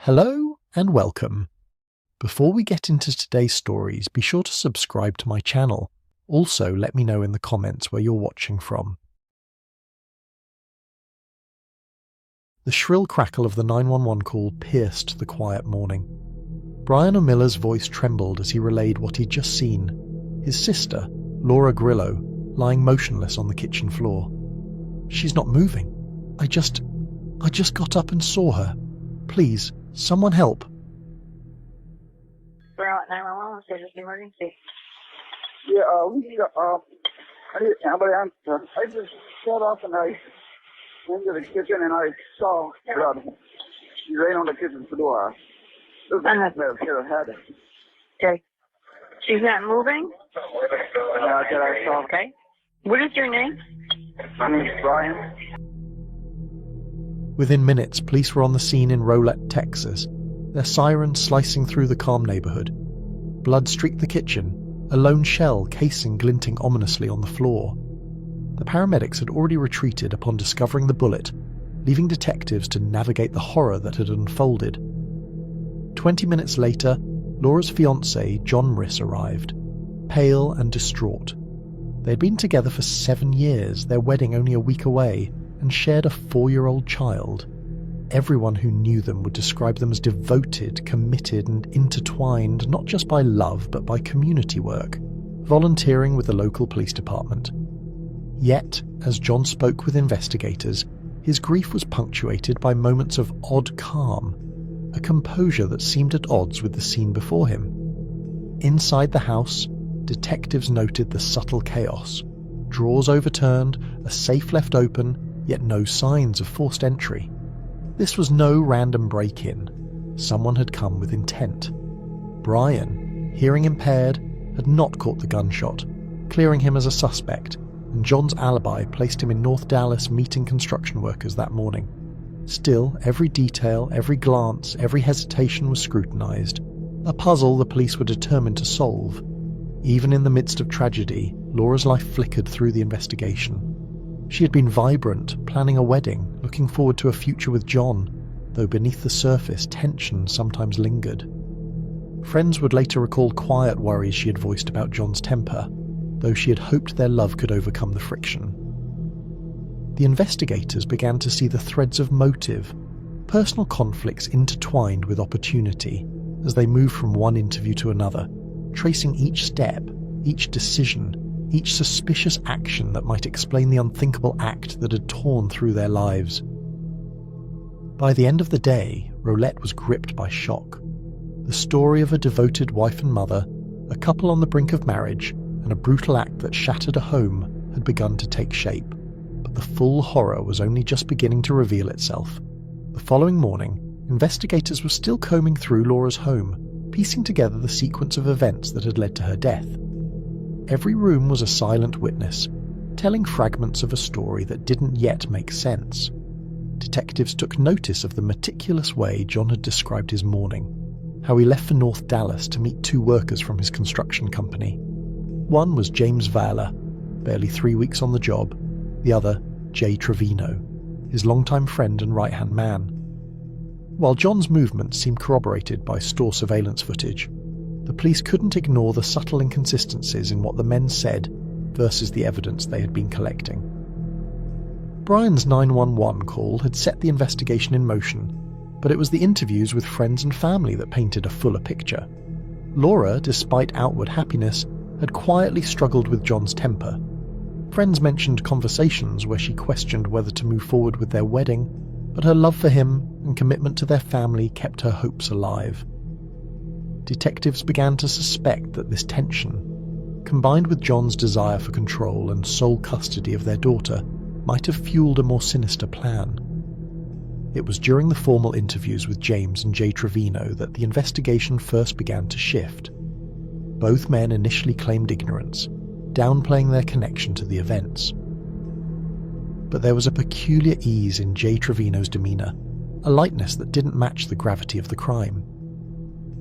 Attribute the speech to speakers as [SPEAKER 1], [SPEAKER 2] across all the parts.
[SPEAKER 1] Hello and welcome. Before we get into today's stories, be sure to subscribe to my channel. Also, let me know in the comments where you're watching from. The shrill crackle of the 911 call pierced the quiet morning. Brian O'Miller's voice trembled as he relayed what he'd just seen. His sister, Laura Grillo, lying motionless on the kitchen floor. "She's not moving. I just got up and saw her. Please, someone help."
[SPEAKER 2] We're out 911, say this emergency.
[SPEAKER 3] Yeah, we got, I need ambulance. I just shut off and I went to the kitchen and I saw blood. She ran on the kitchen floor. This is
[SPEAKER 2] Okay. She's not moving?
[SPEAKER 3] That I saw.
[SPEAKER 2] Okay. What is your name?
[SPEAKER 3] My name's Brian.
[SPEAKER 1] Within minutes, police were on the scene in Rolette, Texas, their sirens slicing through the calm neighborhood. Blood streaked the kitchen, a lone shell casing glinting ominously on the floor. The paramedics had already retreated upon discovering the bullet, leaving detectives to navigate the horror that had unfolded. 20 minutes later, Laura's fiancé, John Riss, arrived, pale and distraught. They'd been together for 7 years, their wedding only a week away, and shared a 4-year-old child. Everyone who knew them would describe them as devoted, committed, and intertwined not just by love but by community work, volunteering with the local police department. Yet, as John spoke with investigators, his grief was punctuated by moments of odd calm, a composure that seemed at odds with the scene before him. Inside the house, detectives noted the subtle chaos. Drawers overturned, a safe left open, yet no signs of forced entry. This was no random break-in. Someone had come with intent. Brian, hearing impaired, had not caught the gunshot, clearing him as a suspect, and John's alibi placed him in North Dallas meeting construction workers that morning. Still, every detail, every glance, every hesitation was scrutinized, a puzzle the police were determined to solve. Even in the midst of tragedy, Laura's life flickered through the investigation. She had been vibrant, planning a wedding, looking forward to a future with John, though beneath the surface tension sometimes lingered. Friends would later recall quiet worries she had voiced about John's temper, though she had hoped their love could overcome the friction. The investigators began to see the threads of motive, personal conflicts intertwined with opportunity, as they moved from one interview to another, tracing each step, each decision, each suspicious action that might explain the unthinkable act that had torn through their lives. By the end of the day, Rolette was gripped by shock. The story of a devoted wife and mother, a couple on the brink of marriage, and a brutal act that shattered a home had begun to take shape, but the full horror was only just beginning to reveal itself. The following morning, investigators were still combing through Laura's home, piecing together the sequence of events that had led to her death. Every room was a silent witness, telling fragments of a story that didn't yet make sense. Detectives took notice of the meticulous way John had described his morning, how he left for North Dallas to meet 2 workers from his construction company. One was James Valer, barely 3 weeks on the job, the other, Jay Trevino, his longtime friend and right-hand man. While John's movements seemed corroborated by store surveillance footage, the police couldn't ignore the subtle inconsistencies in what the men said versus the evidence they had been collecting. Brian's 911 call had set the investigation in motion, but it was the interviews with friends and family that painted a fuller picture. Laura, despite outward happiness, had quietly struggled with John's temper. Friends mentioned conversations where she questioned whether to move forward with their wedding, but her love for him and commitment to their family kept her hopes alive. Detectives began to suspect that this tension, combined with John's desire for control and sole custody of their daughter, might have fueled a more sinister plan. It was during the formal interviews with James and Jay Trevino that the investigation first began to shift. Both men initially claimed ignorance, downplaying their connection to the events. But there was a peculiar ease in Jay Trevino's demeanor, a lightness that didn't match the gravity of the crime.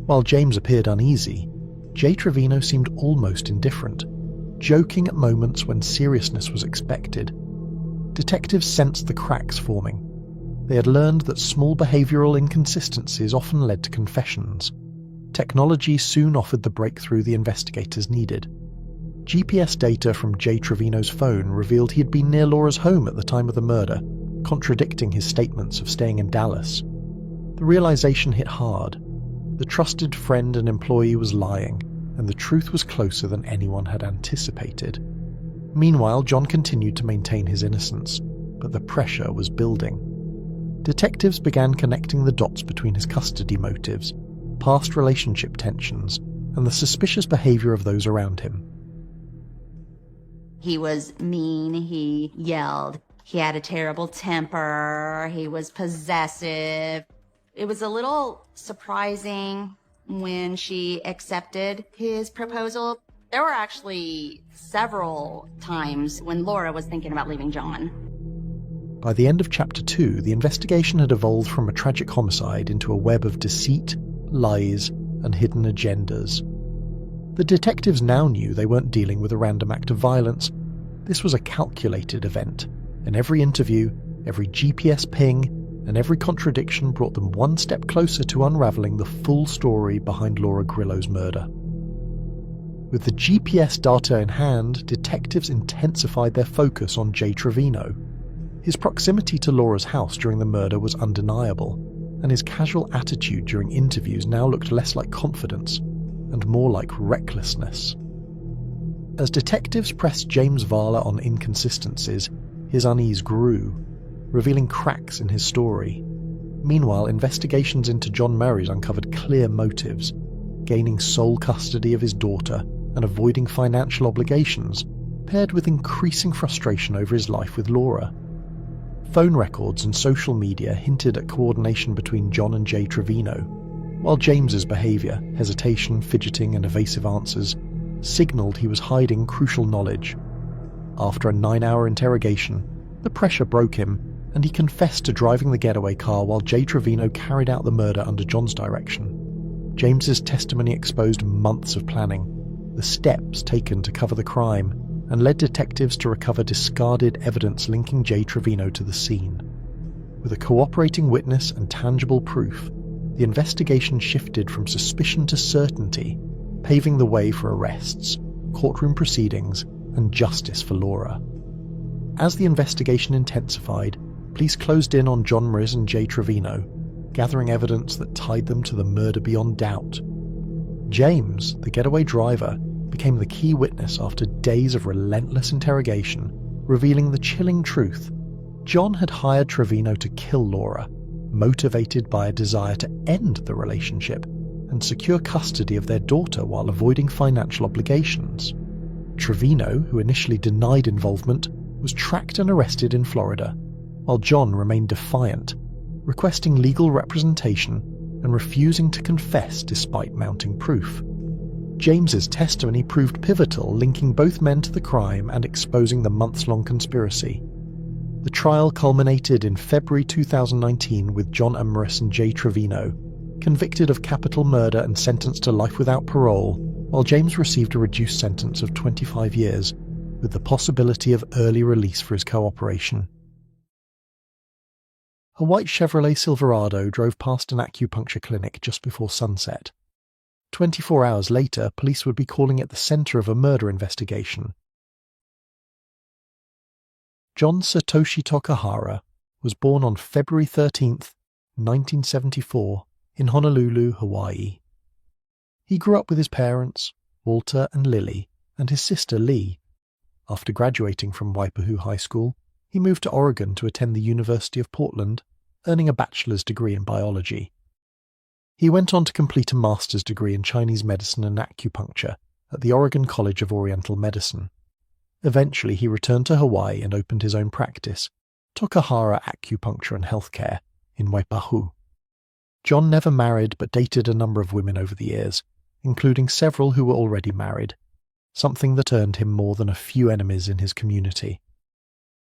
[SPEAKER 1] While James appeared uneasy, Jay Trevino seemed almost indifferent, joking at moments when seriousness was expected. Detectives sensed the cracks forming. They had learned that small behavioural inconsistencies often led to confessions. Technology soon offered the breakthrough the investigators needed. GPS data from Jay Trevino's phone revealed he had been near Laura's home at the time of the murder, contradicting his statements of staying in Dallas. The realization hit hard. The trusted friend and employee was lying, and the truth was closer than anyone had anticipated. Meanwhile, John continued to maintain his innocence, but the pressure was building. Detectives began connecting the dots between his custody motives, past relationship tensions, and the suspicious behavior of those around him.
[SPEAKER 4] He was mean, he yelled, he had a terrible temper, he was possessive. It was a little surprising when she accepted his proposal. There were actually several times when Laura was thinking about leaving John.
[SPEAKER 1] By the end of Chapter 2, the investigation had evolved from a tragic homicide into a web of deceit, lies, and hidden agendas. The detectives now knew they weren't dealing with a random act of violence. This was a calculated event, and every interview, every GPS ping, and every contradiction brought them one step closer to unravelling the full story behind Laura Grillo's murder. With the GPS data in hand, detectives intensified their focus on Jay Trevino. His proximity to Laura's house during the murder was undeniable, and his casual attitude during interviews now looked less like confidence and more like recklessness. As detectives pressed James Varla on inconsistencies, his unease grew, revealing cracks in his story. Meanwhile, investigations into John Murray's uncovered clear motives: gaining sole custody of his daughter and avoiding financial obligations, paired with increasing frustration over his life with Laura. Phone records and social media hinted at coordination between John and Jay Trevino, while James's behaviour, hesitation, fidgeting and evasive answers, signalled he was hiding crucial knowledge. After a 9-hour interrogation, the pressure broke him, and he confessed to driving the getaway car while Jay Trevino carried out the murder under John's direction. James's testimony exposed months of planning, the steps taken to cover the crime, and led detectives to recover discarded evidence linking Jay Trevino to the scene. With a cooperating witness and tangible proof, the investigation shifted from suspicion to certainty, paving the way for arrests, courtroom proceedings, and justice for Laura. As the investigation intensified, police closed in on John Mriz and Jay Trevino, gathering evidence that tied them to the murder beyond doubt. James, the getaway driver, became the key witness after days of relentless interrogation, revealing the chilling truth. John had hired Trevino to kill Laura, motivated by a desire to end the relationship and secure custody of their daughter while avoiding financial obligations. Trevino, who initially denied involvement, was tracked and arrested in Florida, while John remained defiant, requesting legal representation and refusing to confess despite mounting proof. James's testimony proved pivotal, linking both men to the crime and exposing the months-long conspiracy. The trial culminated in February 2019 with John Mriz and Jay Trevino convicted of capital murder and sentenced to life without parole, while James received a reduced sentence of 25 years, with the possibility of early release for his cooperation. A white Chevrolet Silverado drove past an acupuncture clinic just before sunset. 24 hours later, police would be calling it the centre of a murder investigation. John Satoshi Tokahara was born on February 13, 1974, in Honolulu, Hawaii. He grew up with his parents, Walter and Lily, and his sister Lee. After graduating from Waipahu High School, he moved to Oregon to attend the University of Portland, earning a bachelor's degree in biology. He went on to complete a master's degree in Chinese medicine and acupuncture at the Oregon College of Oriental Medicine. Eventually, he returned to Hawaii and opened his own practice, Tokahara Acupuncture and Healthcare, in Waipahu. John never married but dated a number of women over the years, including several who were already married, something that earned him more than a few enemies in his community.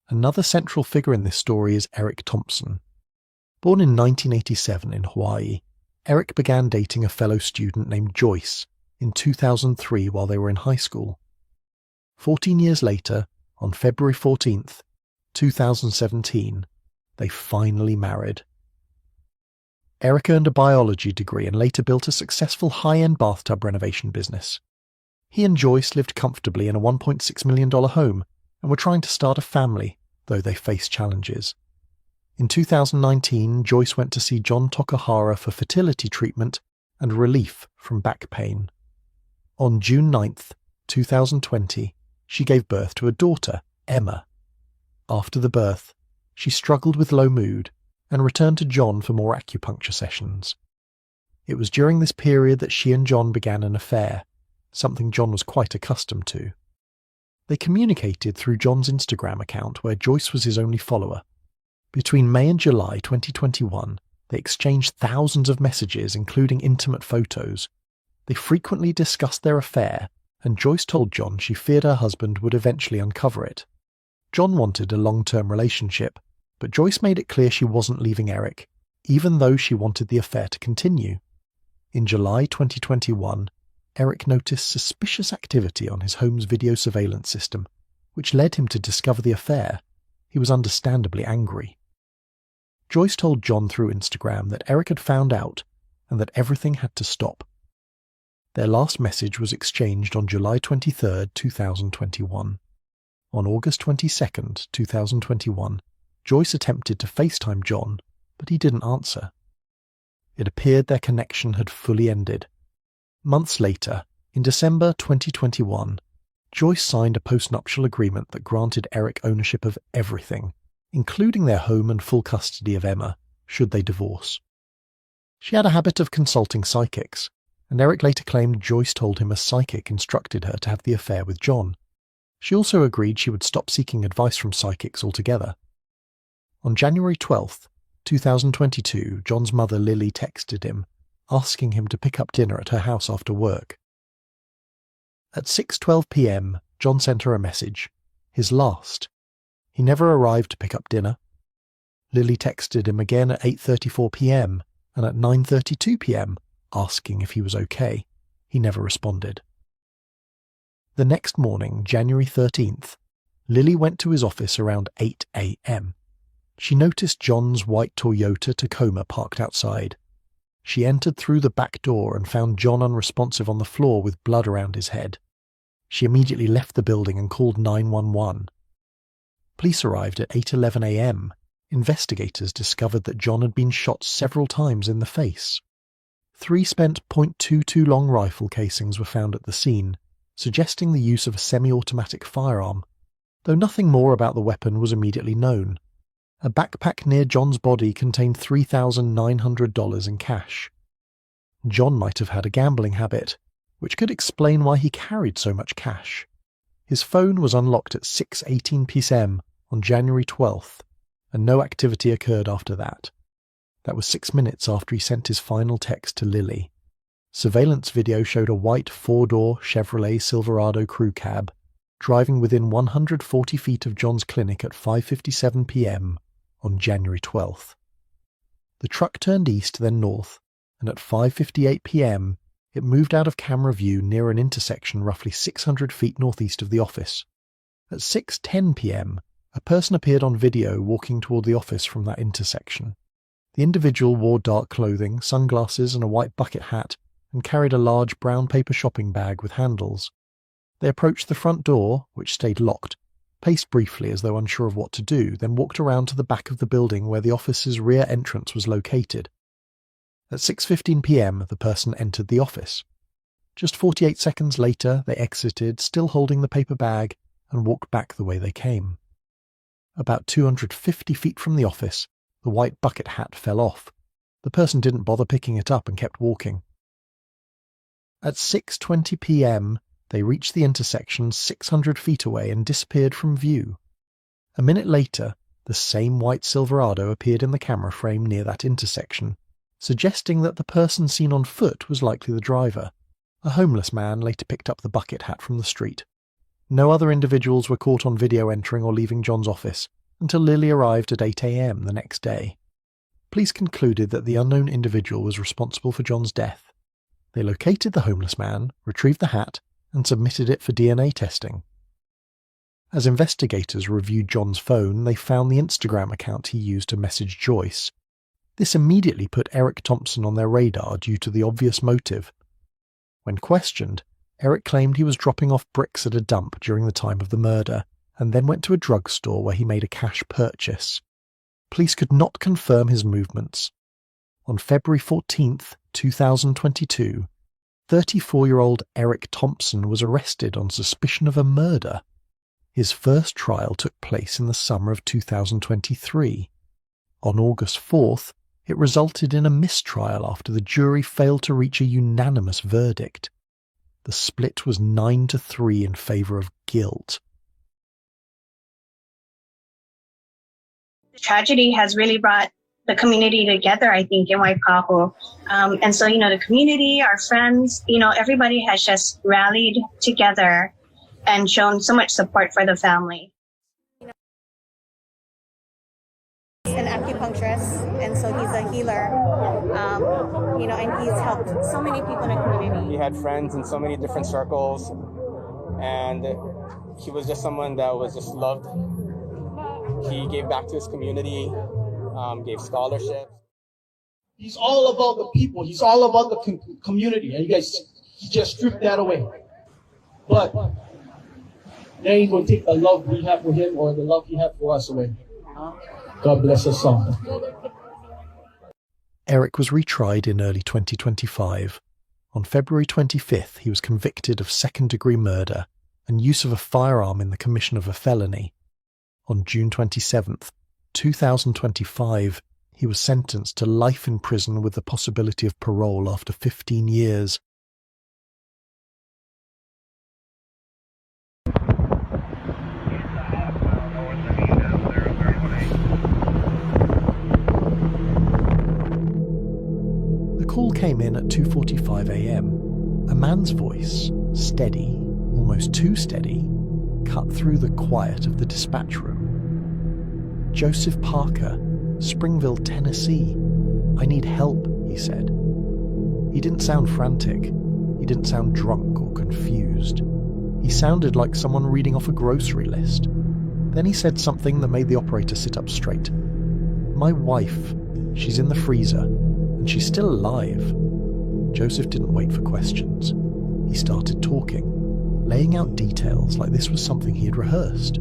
[SPEAKER 1] Another central figure in this story is Eric Thompson. Born in 1987 in Hawaii, Eric began dating a fellow student named Joyce in 2003 while they were in high school. 14 years later, on February 14th, 2017, they finally married. Eric earned a biology degree and later built a successful high-end bathtub renovation business. He and Joyce lived comfortably in a $1.6 million home and were trying to start a family, though they faced challenges. In 2019, Joyce went to see John Tokahara for fertility treatment and relief from back pain. On June 9th, 2020, she gave birth to a daughter, Emma. After the birth, she struggled with low mood and returned to John for more acupuncture sessions. It was during this period that she and John began an affair, something John was quite accustomed to. They communicated through John's Instagram account, where Joyce was his only follower. Between May and July 2021, they exchanged thousands of messages, including intimate photos. They frequently discussed their affair, and Joyce told John she feared her husband would eventually uncover it. John wanted a long-term relationship, but Joyce made it clear she wasn't leaving Eric, even though she wanted the affair to continue. In July 2021, Eric noticed suspicious activity on his home's video surveillance system, which led him to discover the affair. He was understandably angry. Joyce told John through Instagram that Eric had found out and that everything had to stop. Their last message was exchanged on July 23, 2021. On August 22, 2021, Joyce attempted to FaceTime John, but he didn't answer. It appeared their connection had fully ended. Months later, in December 2021, Joyce signed a postnuptial agreement that granted Eric ownership of everything, including their home and full custody of Emma, should they divorce. She had a habit of consulting psychics, and Eric later claimed Joyce told him a psychic instructed her to have the affair with John. She also agreed she would stop seeking advice from psychics altogether. On January 12, 2022, John's mother Lily texted him, asking him to pick up dinner at her house after work. At 6:12 p.m, John sent her a message, his last. He never arrived to pick up dinner. Lily texted him again at 8:34 p.m. and at 9:32 p.m, asking if he was okay. He never responded. The next morning, January 13th, Lily went to his office around 8 a.m. She noticed John's white Toyota Tacoma parked outside. She entered through the back door and found John unresponsive on the floor with blood around his head. She immediately left the building and called 911. Police arrived at 8:11 a.m. Investigators discovered that John had been shot several times in the face. 3 spent .22 long rifle casings were found at the scene, suggesting the use of a semi-automatic firearm, though nothing more about the weapon was immediately known. A backpack near John's body contained $3,900 in cash. John might have had a gambling habit, which could explain why he carried so much cash. His phone was unlocked at 6:18 p.m. on January 12th, and no activity occurred after that. That was 6 minutes after he sent his final text to Lily. Surveillance video showed a white 4-door Chevrolet Silverado crew cab driving within 140 feet of John's clinic at 5:57 p.m. on January 12th. The truck turned east, then north, and at 5:58 p.m. it moved out of camera view near an intersection roughly 600 feet northeast of the office. At 6:10 p.m., a person appeared on video walking toward the office from that intersection. The individual wore dark clothing, sunglasses and a white bucket hat, and carried a large brown paper shopping bag with handles. They approached the front door, which stayed locked, paced briefly as though unsure of what to do, then walked around to the back of the building where the office's rear entrance was located. At 6:15 p.m, the person entered the office. Just 48 seconds later, they exited, still holding the paper bag, and walked back the way they came. About 250 feet from the office, the white bucket hat fell off. The person didn't bother picking it up and kept walking. At 6:20 p.m, they reached the intersection 600 feet away and disappeared from view. A minute later, the same white Silverado appeared in the camera frame near that intersection, suggesting that the person seen on foot was likely the driver. A homeless man later picked up the bucket hat from the street. No other individuals were caught on video entering or leaving John's office until Lily arrived at 8 a.m. the next day. Police concluded that the unknown individual was responsible for John's death. They located the homeless man, retrieved the hat, and submitted it for DNA testing. As investigators reviewed John's phone, they found the Instagram account he used to message Joyce. This immediately put Eric Thompson on their radar due to the obvious motive. When questioned, Eric claimed he was dropping off bricks at a dump during the time of the murder, and then went to a drugstore where he made a cash purchase. Police could not confirm his movements. On February 14th, 2022, 34-year-old Eric Thompson was arrested on suspicion of a murder. His first trial took place in the summer of 2023. On August 4th, it resulted in a mistrial after the jury failed to reach a unanimous verdict. The split was 9-3 in favour of guilt.
[SPEAKER 5] The tragedy has really brought the community together, I think, in Waikaku. And so, the community, our friends, everybody has just rallied together and shown so much support for the family.
[SPEAKER 6] He's an acupuncturist, and so he's a healer, and he's helped so many people in the community.
[SPEAKER 7] He had friends in so many different circles, and he was just someone that was just loved. He gave back to his community, gave scholarships.
[SPEAKER 8] He's all about the people. He's all about the community, and he just stripped that away. But then he's going to take the love we have for him or the love he had for us away. God bless us all.
[SPEAKER 1] Eric was retried in early 2025. On February 25th, he was convicted of second-degree murder and use of a firearm in the commission of a felony. On June 27th, 2025, he was sentenced to life in prison with the possibility of parole after 15 years. The call came in at 2:45 a.m. A man's voice, steady, almost too steady, cut through the quiet of the dispatch room. "Joseph Parker, Springville, Tennessee. I need help," he said. He didn't sound frantic. He didn't sound drunk or confused. He sounded like someone reading off a grocery list. Then he said something that made the operator sit up straight. "My wife. She's in the freezer. And she's still alive." Joseph didn't wait for questions. He started talking, laying out details like this was something he had rehearsed.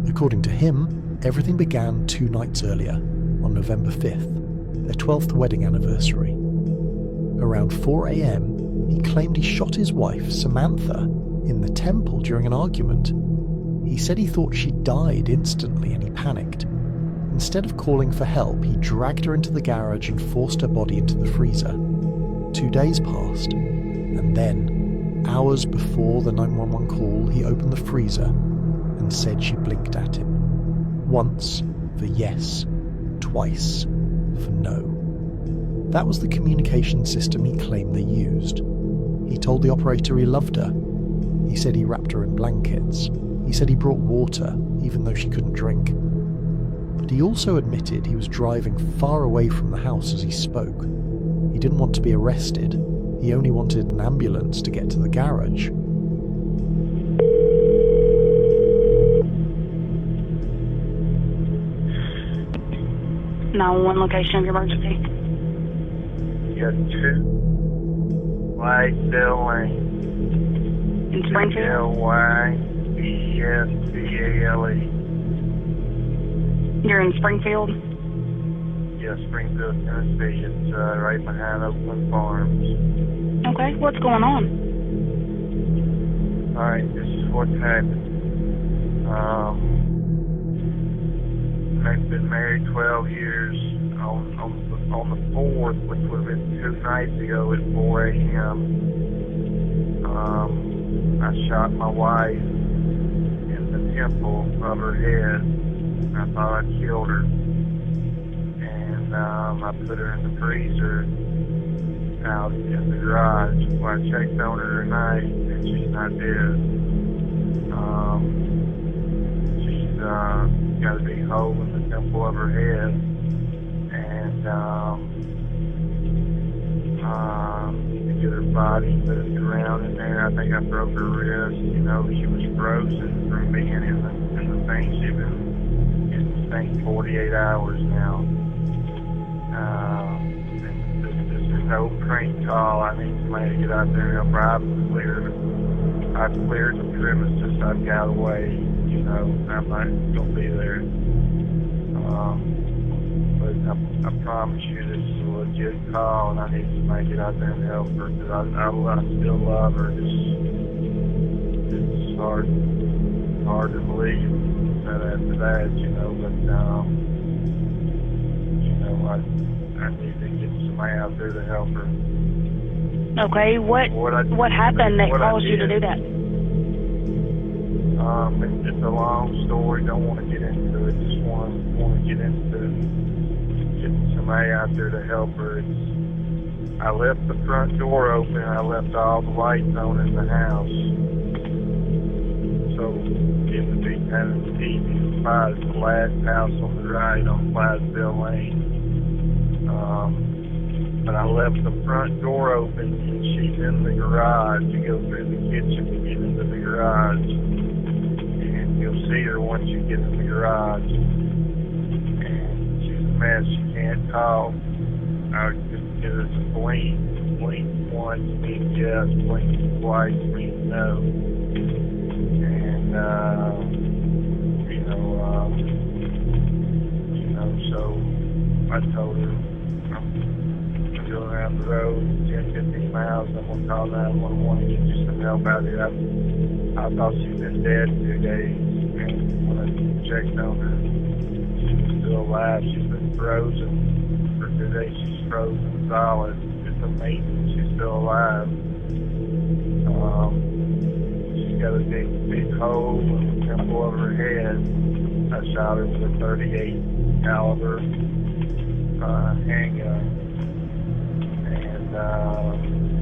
[SPEAKER 1] According to him, everything began 2 nights earlier, on November 5th, their 12th wedding anniversary. Around 4 a.m, he claimed he shot his wife, Samantha, in the temple during an argument. He said he thought she died instantly and he panicked. Instead of calling for help, he dragged her into the garage and forced her body into the freezer. 2 days passed, and then, hours before the 911 call, he opened the freezer and said she blinked at him. Once for yes, twice for no. That was the communication system he claimed they used. He told the operator he loved her. He said he wrapped her in blankets. He said he brought water, even though she couldn't drink. But he also admitted he was driving far away from the house as he spoke. He didn't want to be arrested. He only wanted an ambulance to get to the garage.
[SPEAKER 2] Now, one location of your emergency.
[SPEAKER 9] Yes, 2 Whitedale Lane.
[SPEAKER 2] In Springfield?
[SPEAKER 9] Lybesvale.
[SPEAKER 2] You're in Springfield?
[SPEAKER 9] Yes, Springfield, Tennessee. It's right behind Oakland Farms.
[SPEAKER 2] Okay, what's going on?
[SPEAKER 9] Alright, this is what's happened. I've been married 12 years. On the 4th, which would have been 2 nights ago at 4 a.m., I shot my wife in the temple of her head. I thought I killed her. And I put her in the freezer out in the garage. Well, I checked on her tonight, and she's not dead. She's got a big hole in the temple of her head. And to get her body moved around in there, I think I broke her wrist. She was frozen from being in the the thing. She's been in the same 48 hours now. This is no prank call. I need somebody to get out there and help her. I've cleared the premises. I've got away. You know, I'm not going to be there. But I promise you this is a legit call, and I need somebody to get out there and help her, because I still love her. It's hard to believe that after that, you know, but, you know, I need to get somebody out there to help her.
[SPEAKER 2] Okay, what happened that caused you to do that?
[SPEAKER 9] It's a long story. Don't want to get into it. Just want to get into getting somebody out there to help her. I left the front door open. I left all the lights on in the house, so it would be kind of easy to find the last house on the right on Clydesdale Lane. But I left the front door open, and she's in the garage. You go through the kitchen to get into the garage. You'll see her once you get in the garage, and she's a mess. She can't talk. I just get her to blink. Blink once means yes, blink twice means no. And so I told her I'm going around the road 10, 15 miles. I'm going to call 911 and get you some help out here. I thought she'd been dead 2 days. And when I checked on her, she was still alive. She's been frozen for 2 days. She's frozen solid. It's amazing she's still alive. She's got a big hole in the temple of her head. I shot her with a .38 caliber handgun. And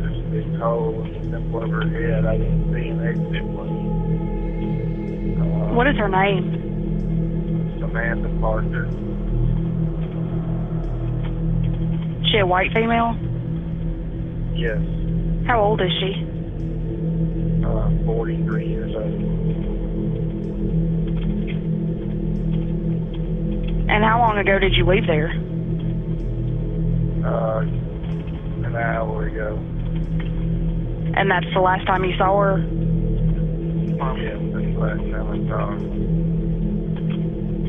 [SPEAKER 9] there's a big hole in the temple of her head. I didn't see an exit wound.
[SPEAKER 2] What is her name?
[SPEAKER 9] Samantha Parker.
[SPEAKER 2] She a white female?
[SPEAKER 9] Yes.
[SPEAKER 2] How old is she?
[SPEAKER 9] 43 years old.
[SPEAKER 2] And how long ago did you leave there?
[SPEAKER 9] An hour ago.
[SPEAKER 2] And that's the last time you saw her?
[SPEAKER 9] Yes, that's the last time I saw her.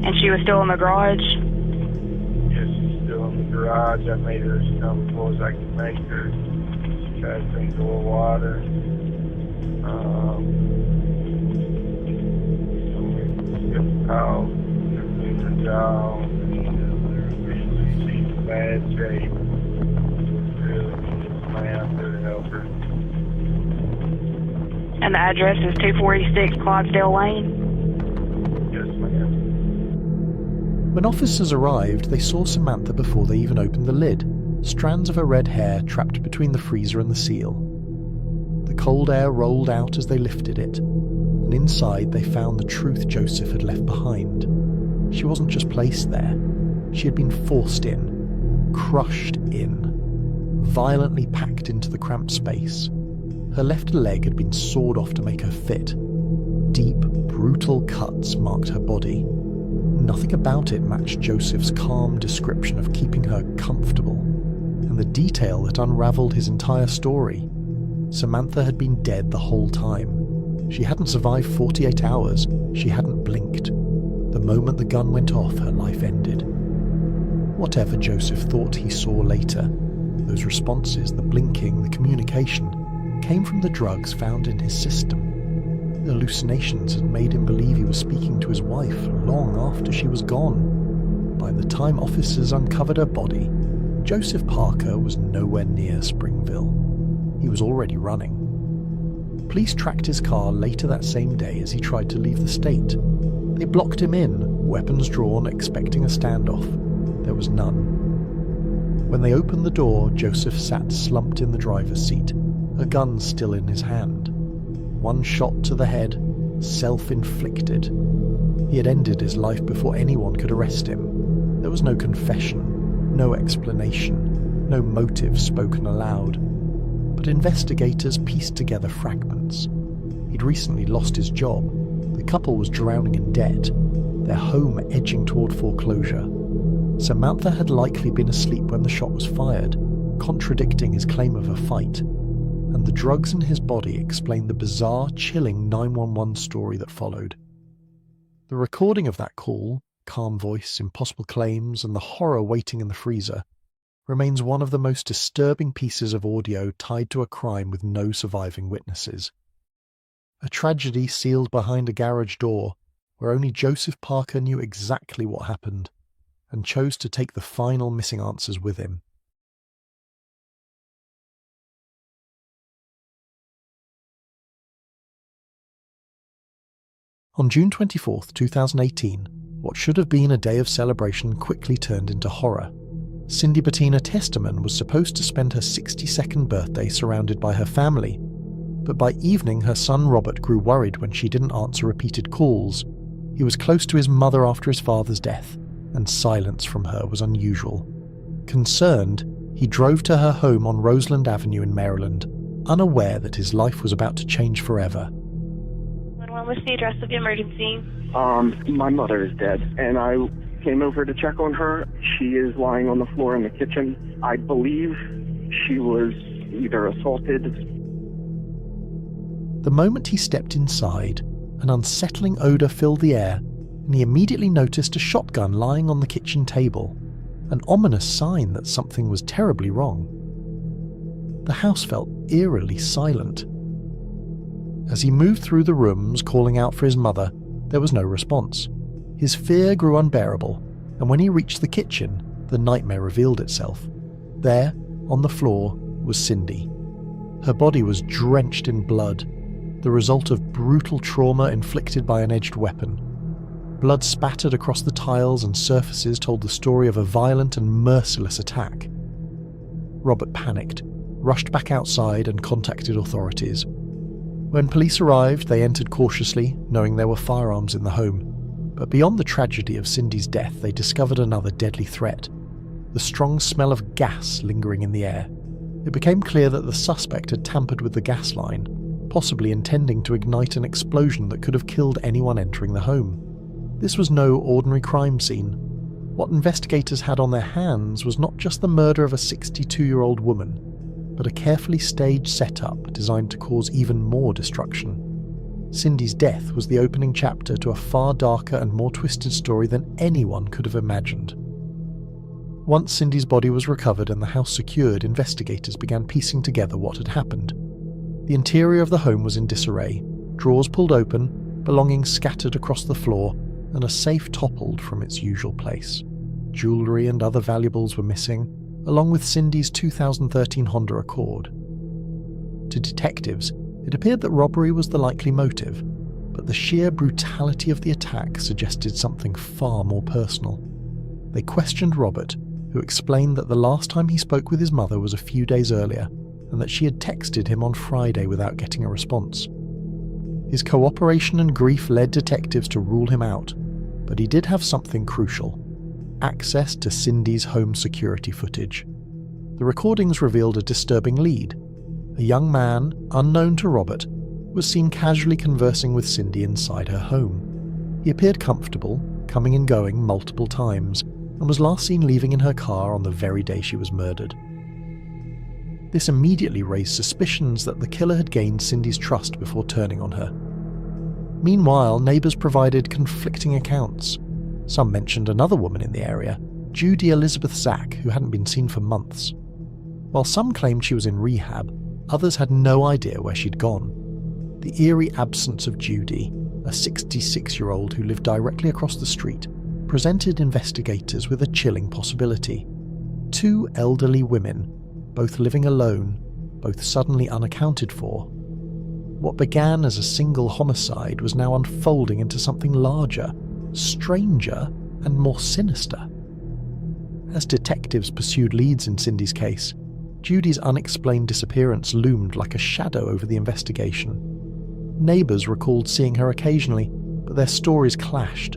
[SPEAKER 2] And she was still in the garage?
[SPEAKER 9] Yes, she's still in the garage. I made her as comfortable as I could make her. She tried to drink a little water. She's called. She's a jaw. She's in bad shape. Really needs somebody out there to help her.
[SPEAKER 2] And the address is 246 Clydesdale Lane?
[SPEAKER 9] Yes, ma'am.
[SPEAKER 1] When officers arrived, they saw Samantha before they even opened the lid, strands of her red hair trapped between the freezer and the seal. The cold air rolled out as they lifted it, and inside they found the truth Joseph had left behind. She wasn't just placed there. She had been forced in, crushed in, violently packed into the cramped space. Her left leg had been sawed off to make her fit. Deep, brutal cuts marked her body. Nothing about it matched Joseph's calm description of keeping her comfortable, and the detail that unraveled his entire story. Samantha had been dead the whole time. She hadn't survived 48 hours. She hadn't blinked. The moment the gun went off, her life ended. Whatever Joseph thought he saw later, those responses, the blinking, the communication, came from the drugs found in his system. The hallucinations had made him believe he was speaking to his wife long after she was gone. By the time officers uncovered her body, Joseph Parker was nowhere near Springville. He was already running. Police tracked his car later that same day as he tried to leave the state. They blocked him in, weapons drawn, expecting a standoff. There was none. When they opened the door, Joseph sat slumped in the driver's seat, a gun still in his hand. One shot to the head, self-inflicted. He had ended his life before anyone could arrest him. There was no confession, no explanation, no motive spoken aloud. But investigators pieced together fragments. He'd recently lost his job. The couple was drowning in debt, their home edging toward foreclosure. Samantha had likely been asleep when the shot was fired, contradicting his claim of a fight, and the drugs in his body explained the bizarre, chilling 911 story that followed. The recording of that call, calm voice, impossible claims, and the horror waiting in the freezer, remains one of the most disturbing pieces of audio tied to a crime with no surviving witnesses. A tragedy sealed behind a garage door where only Joseph Parker knew exactly what happened and chose to take the final missing answers with him. On June 24, 2018, what should have been a day of celebration quickly turned into horror. Cindy Bettina Testerman was supposed to spend her 62nd birthday surrounded by her family, but by evening her son Robert grew worried when she didn't answer repeated calls. He was close to his mother after his father's death, and silence from her was unusual. Concerned, he drove to her home on Roseland Avenue in Maryland, unaware that his life was about to change forever.
[SPEAKER 2] What was the address of the emergency?
[SPEAKER 10] My mother is dead, and I came over to check on her. She is lying on the floor in the kitchen. I believe she was either assaulted.
[SPEAKER 1] The moment he stepped inside, an unsettling odour filled the air, and he immediately noticed a shotgun lying on the kitchen table, an ominous sign that something was terribly wrong. The house felt eerily silent. As he moved through the rooms calling out for his mother, there was no response. His fear grew unbearable, and when he reached the kitchen, the nightmare revealed itself. There, on the floor, was Cindy. Her body was drenched in blood, the result of brutal trauma inflicted by an edged weapon. Blood spattered across the tiles and surfaces told the story of a violent and merciless attack. Robert panicked, rushed back outside and contacted authorities. When police arrived, they entered cautiously, knowing there were firearms in the home. But beyond the tragedy of Cindy's death, they discovered another deadly threat: the strong smell of gas lingering in the air. It became clear that the suspect had tampered with the gas line, possibly intending to ignite an explosion that could have killed anyone entering the home. This was no ordinary crime scene. What investigators had on their hands was not just the murder of a 62-year-old woman, but a carefully staged setup designed to cause even more destruction. Cindy's death was the opening chapter to a far darker and more twisted story than anyone could have imagined. Once Cindy's body was recovered and the house secured, investigators began piecing together what had happened. The interior of the home was in disarray, drawers pulled open, belongings scattered across the floor, and a safe toppled from its usual place. Jewellery and other valuables were missing, along with Cindy's 2013 Honda Accord. To detectives, it appeared that robbery was the likely motive, but the sheer brutality of the attack suggested something far more personal. They questioned Robert, who explained that the last time he spoke with his mother was a few days earlier, and that she had texted him on Friday without getting a response. His cooperation and grief led detectives to rule him out, but he did have something crucial: access to Cindy's home security footage. The recordings revealed a disturbing lead. A young man, unknown to Robert, was seen casually conversing with Cindy inside her home. He appeared comfortable, coming and going multiple times, and was last seen leaving in her car on the very day she was murdered. This immediately raised suspicions that the killer had gained Cindy's trust before turning on her. Meanwhile, neighbours provided conflicting accounts. Some mentioned another woman in the area, Judy Elizabeth Zack, who hadn't been seen for months. While some claimed she was in rehab, others had no idea where she'd gone. The eerie absence of Judy, a 66-year-old who lived directly across the street, presented investigators with a chilling possibility. Two elderly women, both living alone, both suddenly unaccounted for. What began as a single homicide was now unfolding into something larger, stranger, and more sinister. As detectives pursued leads in Cindy's case, Judy's unexplained disappearance loomed like a shadow over the investigation. Neighbours recalled seeing her occasionally, but their stories clashed.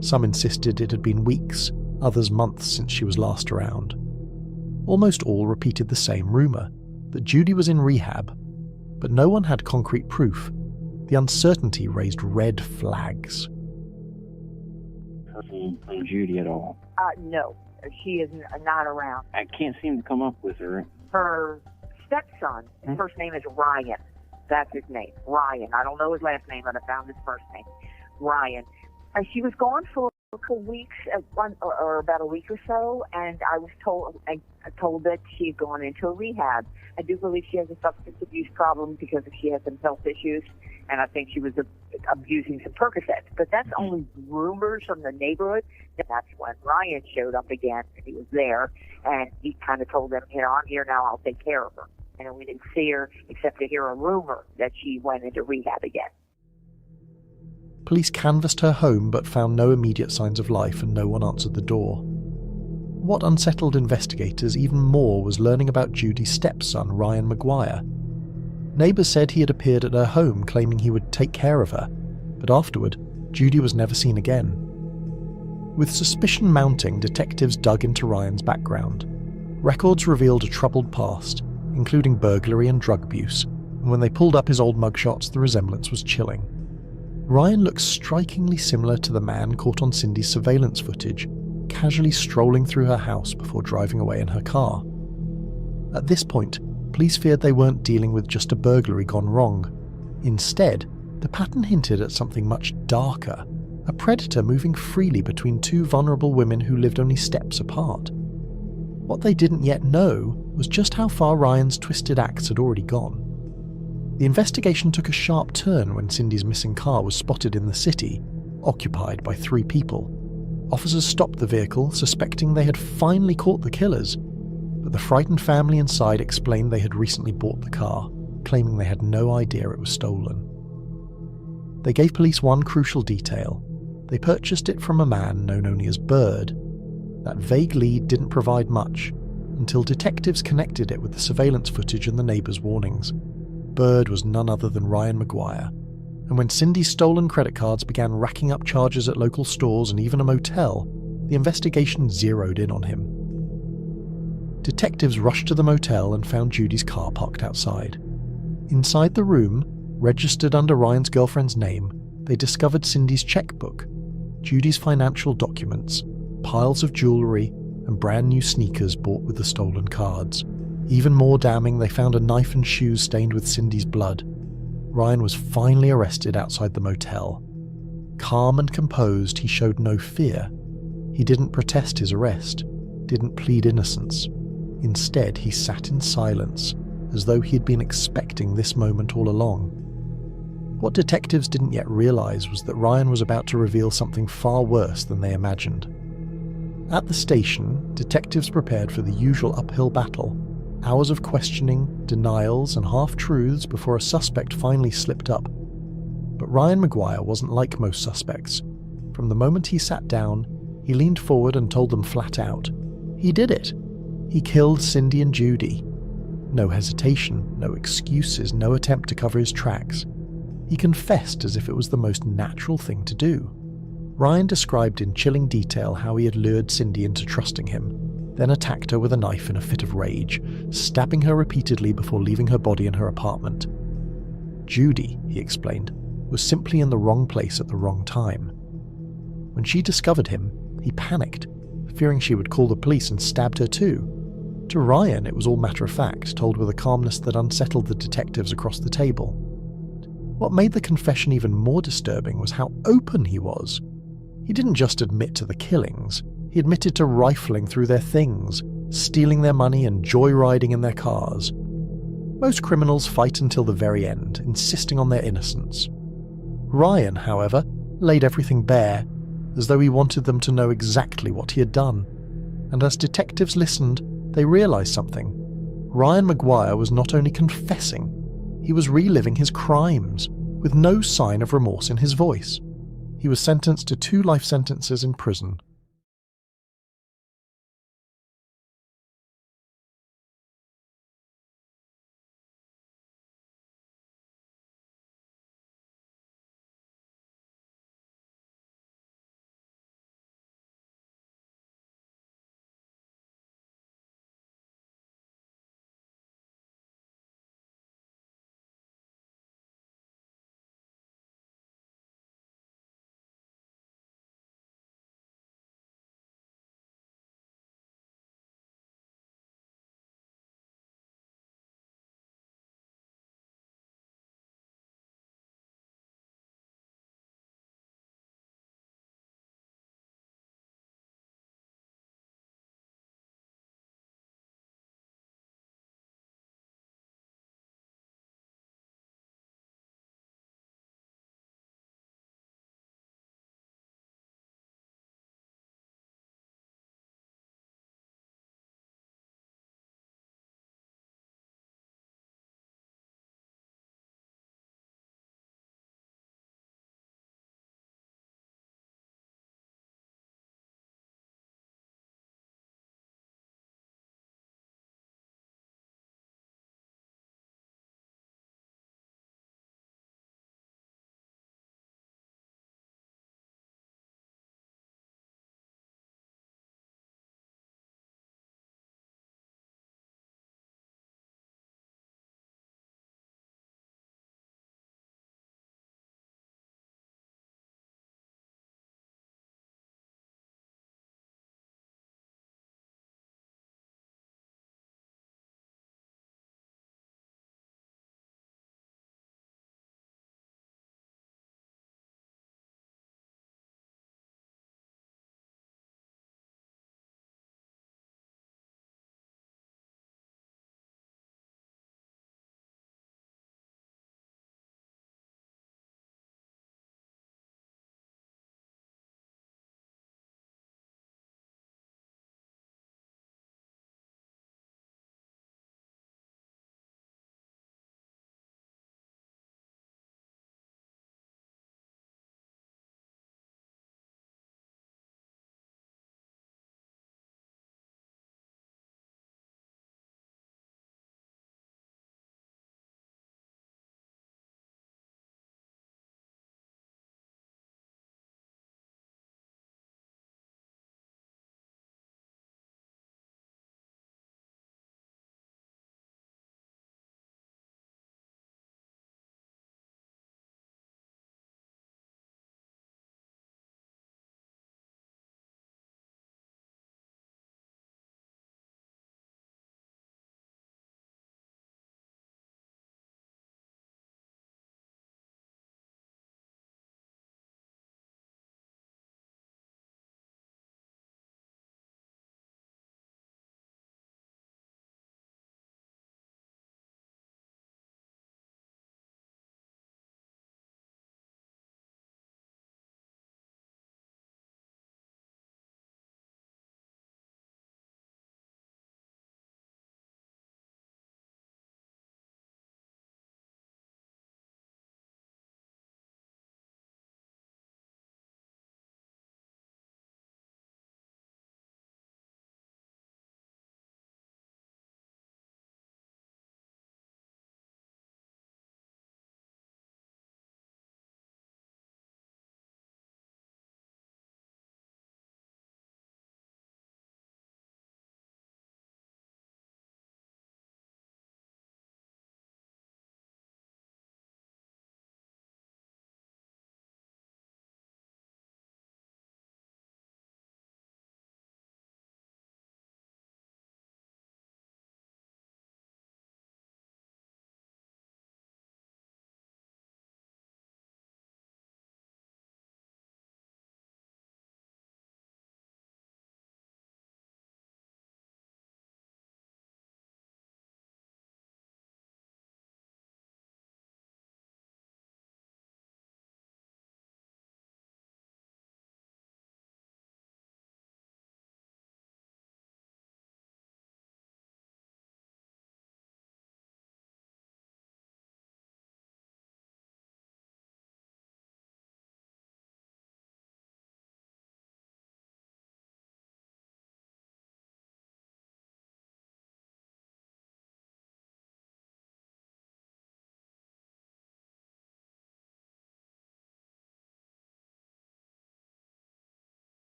[SPEAKER 1] Some insisted it had been weeks, others months since she was last around. Almost all repeated the same rumour, that Judy was in rehab, but no one had concrete proof. The uncertainty raised red flags.
[SPEAKER 11] On Judy at all?
[SPEAKER 12] No, she is not around.
[SPEAKER 11] I can't seem to come up with her.
[SPEAKER 12] Her stepson, his first name is Ryan. That's his name, Ryan. I don't know his last name, but I found his first name, Ryan. And she was gone for weeks, or about a week or so, and I was told that she had gone into a rehab. I do believe she has a substance abuse problem because she has some health issues, and I think she was abusing some Percocets. But that's only rumors from the neighborhood. That's when Ryan showed up again, and he was there, and he kind of told them, I'm here now, I'll take care of her. And we didn't see her except to hear a rumor that she went into rehab again.
[SPEAKER 1] Police canvassed her home but found no immediate signs of life, and no one answered the door. What unsettled investigators even more was learning about Judy's stepson, Ryan Maguire. Neighbours said he had appeared at her home claiming he would take care of her, but afterward, Judy was never seen again. With suspicion mounting, detectives dug into Ryan's background. Records revealed a troubled past, including burglary and drug abuse, and when they pulled up his old mugshots, the resemblance was chilling. Ryan looks strikingly similar to the man caught on Cindy's surveillance footage, casually strolling through her house before driving away in her car. At this point, police feared they weren't dealing with just a burglary gone wrong. Instead, the pattern hinted at something much darker, a predator moving freely between two vulnerable women who lived only steps apart. What they didn't yet know was just how far Ryan's twisted acts had already gone. The investigation took a sharp turn when Cindy's missing car was spotted in the city, occupied by 3 people. Officers stopped the vehicle, suspecting they had finally caught the killers, but the frightened family inside explained they had recently bought the car, claiming they had no idea it was stolen. They gave police one crucial detail. They purchased it from a man known only as Bird. That vague lead didn't provide much, until detectives connected it with the surveillance footage and the neighbours' warnings. Bird was none other than Ryan Maguire, and when Cindy's stolen credit cards began racking up charges at local stores and even a motel, the investigation zeroed in on him. Detectives rushed to the motel and found Judy's car parked outside. Inside the room, registered under Ryan's girlfriend's name, they discovered Cindy's checkbook, Judy's financial documents, piles of jewellery, and brand new sneakers bought with the stolen cards. Even more damning, they found a knife and shoes stained with Cindy's blood. Ryan was finally arrested outside the motel. Calm and composed, he showed no fear. He didn't protest his arrest, didn't plead innocence. Instead, he sat in silence, as though he had been expecting this moment all along. What detectives didn't yet realize was that Ryan was about to reveal something far worse than they imagined. At the station, detectives prepared for the usual uphill battle. Hours of questioning, denials, and half-truths before a suspect finally slipped up. But Ryan Maguire wasn't like most suspects. From the moment he sat down, he leaned forward and told them flat out. He did it. He killed Cindy and Judy. No hesitation, no excuses, no attempt to cover his tracks. He confessed as if it was the most natural thing to do. Ryan described in chilling detail how he had lured Cindy into trusting him, then attacked her with a knife in a fit of rage, stabbing her repeatedly before leaving her body in her apartment. Judy, he explained, was simply in the wrong place at the wrong time. When she discovered him, he panicked, fearing she would call the police and stabbed her too. To Ryan, it was all matter of fact, told with a calmness that unsettled the detectives across the table. What made the confession even more disturbing was how open he was. He didn't just admit to the killings, he admitted to rifling through their things, stealing their money and joyriding in their cars. Most criminals fight until the very end, insisting on their innocence. Ryan, however, laid everything bare, as though he wanted them to know exactly what he had done. And as detectives listened, they realized something. Ryan Maguire was not only confessing, he was reliving his crimes, with no sign of remorse in his voice. He was sentenced to 2 life sentences in prison